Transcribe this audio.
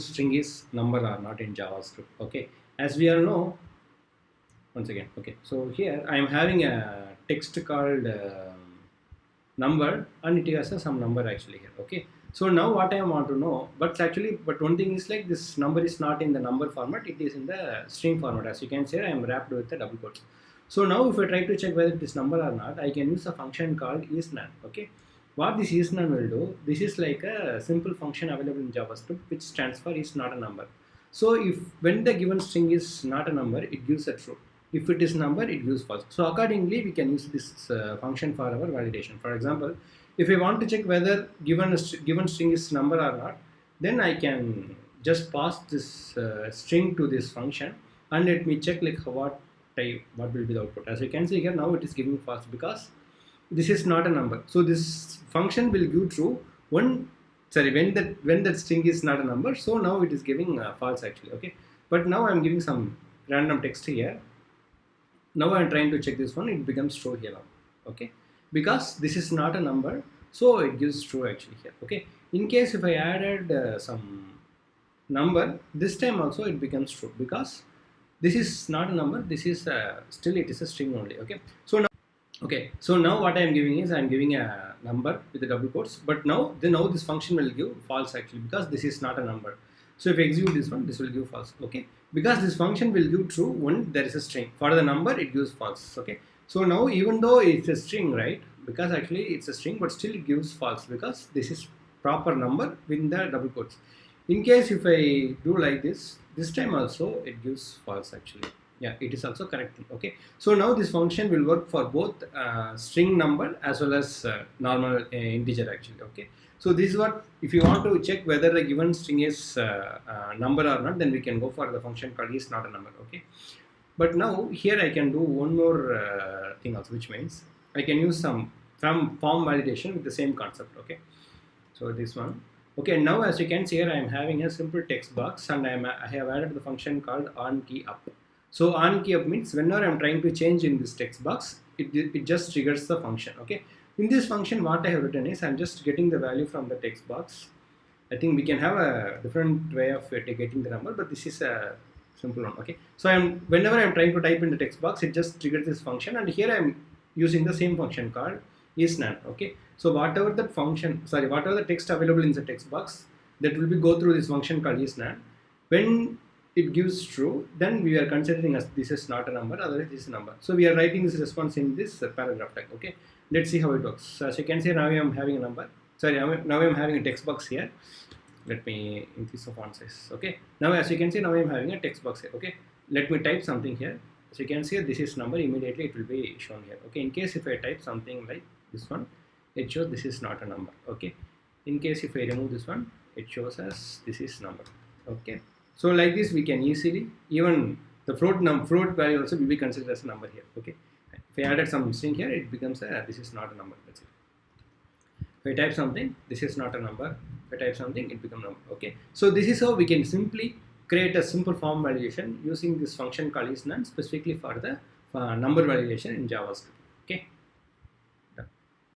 string is number or not in JavaScript. Okay, as we all know, once again. Okay, so here I am having a text called number, and it has some number actually here. Okay, so now what I want to know, but one thing is like this number is not in the number format, it is in the string format. As you can see, I am wrapped with the double quotes. So now if I try to check whether it is number or not, I can use a function called isNone. Okay, what this isNone will do, this is like a simple function available in JavaScript which stands for is not a number. So if when the given string is not a number, it gives a true. If it is number, it gives false. So accordingly, we can use this function for our validation. For example, if I want to check whether given string is number or not, then I can just pass this string to this function, and let me check like what will be the output. As you can see here, now it is giving false because this is not a number. So this function will give true when that string is not a number. So now it is giving false actually. Okay, but now I am giving some random text here. Now I am trying to check this one, it becomes true here now. Okay, because this is not a number, so it gives true actually here. Okay, in case if I added some number, this time also it becomes true because this is not a number, this is still it is a string only. So now what I am giving is I am giving a number with the double quotes, but now this function will give false actually because this is not a number. So if I execute this one, this will give false. Okay, because this function will give true when there is a string. For the number, it gives false. Okay, so now even though it's a string, right? Because actually it's a string, but still it gives false because this is proper number with the double quotes. In case if I do like this time also it gives false actually. Yeah, it is also correct. Okay, so now this function will work for both string number as well as normal integer actually. Okay, so this is what, if you want to check whether the given string is number or not, then we can go for the function called is not a number. Okay, but now here I can do one more thing also, which means I can use some form validation with the same concept. Okay, so this one. Okay, now as you can see here, I am having a simple text box, and I have added the function called on key up. So on key up means whenever I am trying to change in this text box, it just triggers the function. Okay, in this function what I have written is I am just getting the value from the text box. I think we can have a different way of getting the number, but this is a simple one. Okay, so whenever I am trying to type in the text box, it just triggers this function, and here I am using the same function called isNone. Okay, so whatever the text available in the text box, that will be go through this function called isNone. When it gives true, then we are considering as this is not a number, otherwise this is a number. So we are writing this response in this paragraph tag. Okay, let's see how it works. So as you can see, now I am having a number. Now I am having a text box here. Let me increase the font size. Okay, now as you can see, now I am having a text box here. Okay, let me type something here. As you can see, this is number. Immediately it will be shown here. Okay, in case if I type something like this one, it shows this is not a number. Okay, in case if I remove this one, it shows as this is number. Okay, so like this we can easily, even the float value also will be considered as a number here. Okay, if I added some string here, it becomes this is not a number. That's it. If I type something, this is not a number. If I type something, it becomes number. Okay, so this is how we can simply create a simple form validation using this function called isNone specifically for the number validation in JavaScript. Okay.